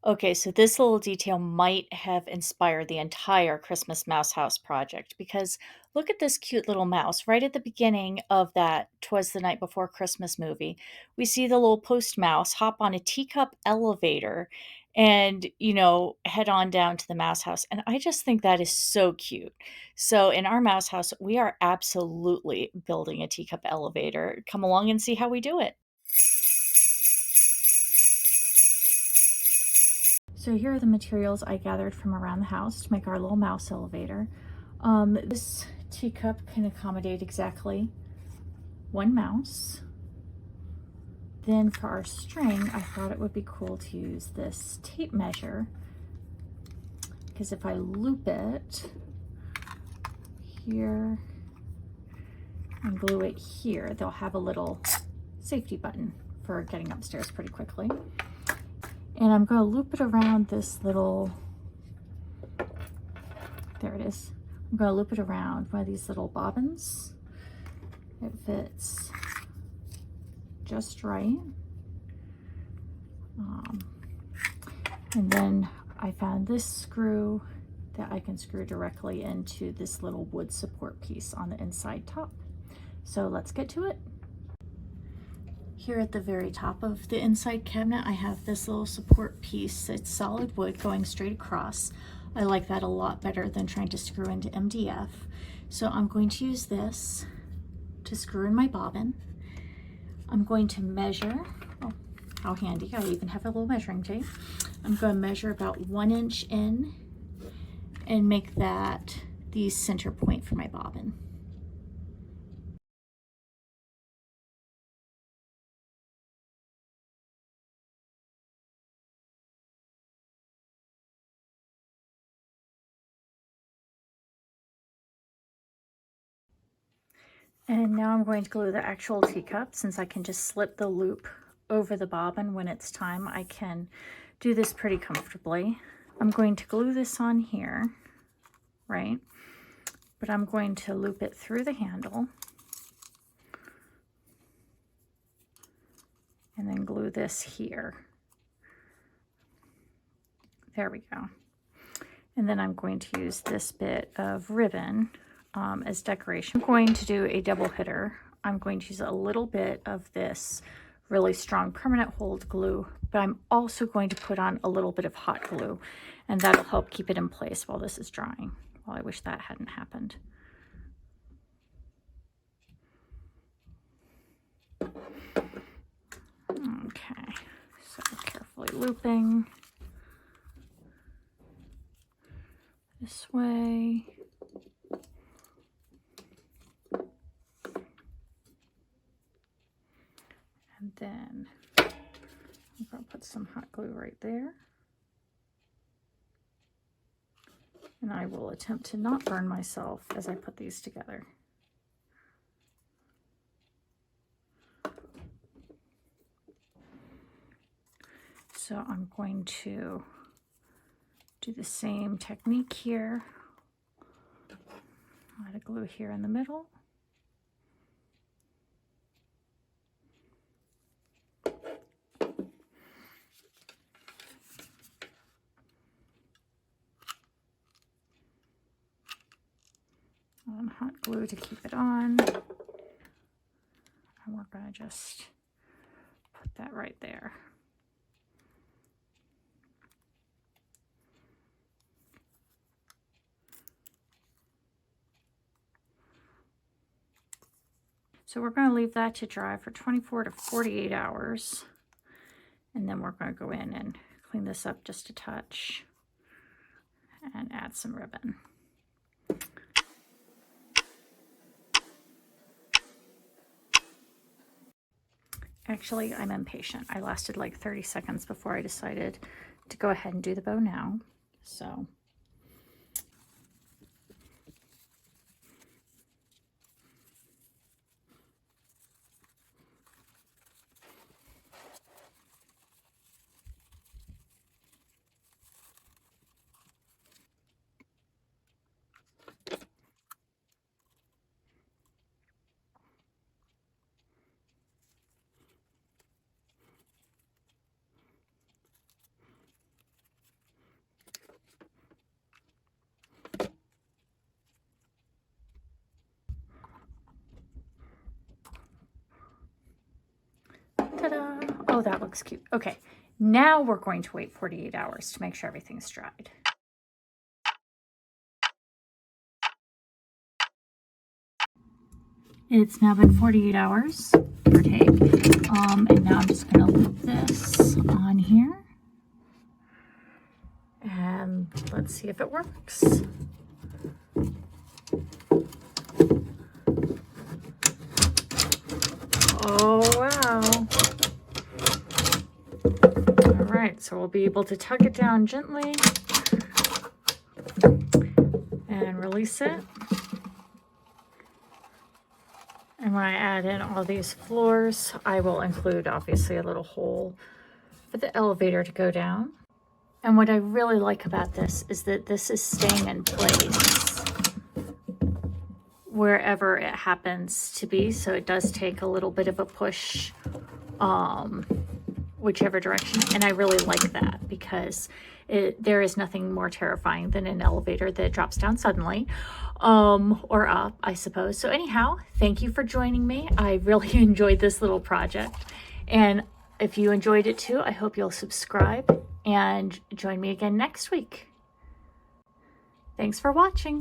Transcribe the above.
Okay, so this little detail might have inspired the entire Christmas Mouse House project because look at this cute little mouse right at the beginning of that "Twas the Night Before Christmas" movie. We see the little post mouse hop on a teacup elevator and, head on down to the mouse house. And I just think that is so cute. So in our mouse house, we are absolutely building a teacup elevator. Come along and see how we do it. So here are the materials I gathered from around the house to make our little mouse elevator. This teacup can accommodate exactly one mouse. Then for our string, I thought it would be cool to use this tape measure because if I loop it here and glue it here, they'll have a little safety button for getting upstairs pretty quickly. And I'm going to loop it around this little, there it is. I'm going to loop it around one of these little bobbins. It fits just right. And then I found this screw that I can screw directly into this little wood support piece on the inside top. So let's get to it. Here at the very top of the inside cabinet, I have this little support piece. It's solid wood going straight across. I like that a lot better than trying to screw into MDF. So I'm going to use this to screw in my bobbin. I'm going to measure, oh, how handy, I even have a little measuring tape. I'm going to measure about 1 inch in and make that the center point for my bobbin. And now I'm going to glue the actual teacup. Since I can just slip the loop over the bobbin when it's time, I can do this pretty comfortably. I'm going to glue this on here, right? But I'm going to loop it through the handle and then glue this here. There we go. And then I'm going to use this bit of ribbon as decoration. I'm going to do a double hitter. I'm going to use a little bit of this really strong permanent hold glue, but I'm also going to put on a little bit of hot glue, and that'll help keep it in place while this is drying. Well, I wish that hadn't happened. Okay, so carefully looping this way. And then I'm going to put some hot glue right there. And I will attempt to not burn myself as I put these together. So I'm going to do the same technique here. Add a glue here in the middle. And hot glue to keep it on. And we're going to just put that right there. So we're going to leave that to dry for 24 to 48 hours. And then we're going to go in and clean this up just a touch and add some ribbon. Actually, I'm impatient. I lasted like 30 seconds before I decided to go ahead and do the bow now. So Oh, that looks cute. Okay, now we're going to wait 48 hours to make sure everything's dried. It's now been 48 hours, give or take. And now I'm just going to loop this on here. And let's see if it works. Oh, wow. All right, so we'll be able to tuck it down gently and release it. And when I add in all these floors, I will include obviously a little hole for the elevator to go down. And what I really like about this is that this is staying in place wherever it happens to be. So it does take a little bit of a push, whichever direction. And I really like that because there is nothing more terrifying than an elevator that drops down suddenly, or up, I suppose. So anyhow, thank you for joining me. I really enjoyed this little project. And if you enjoyed it too, I hope you'll subscribe and join me again next week. Thanks for watching.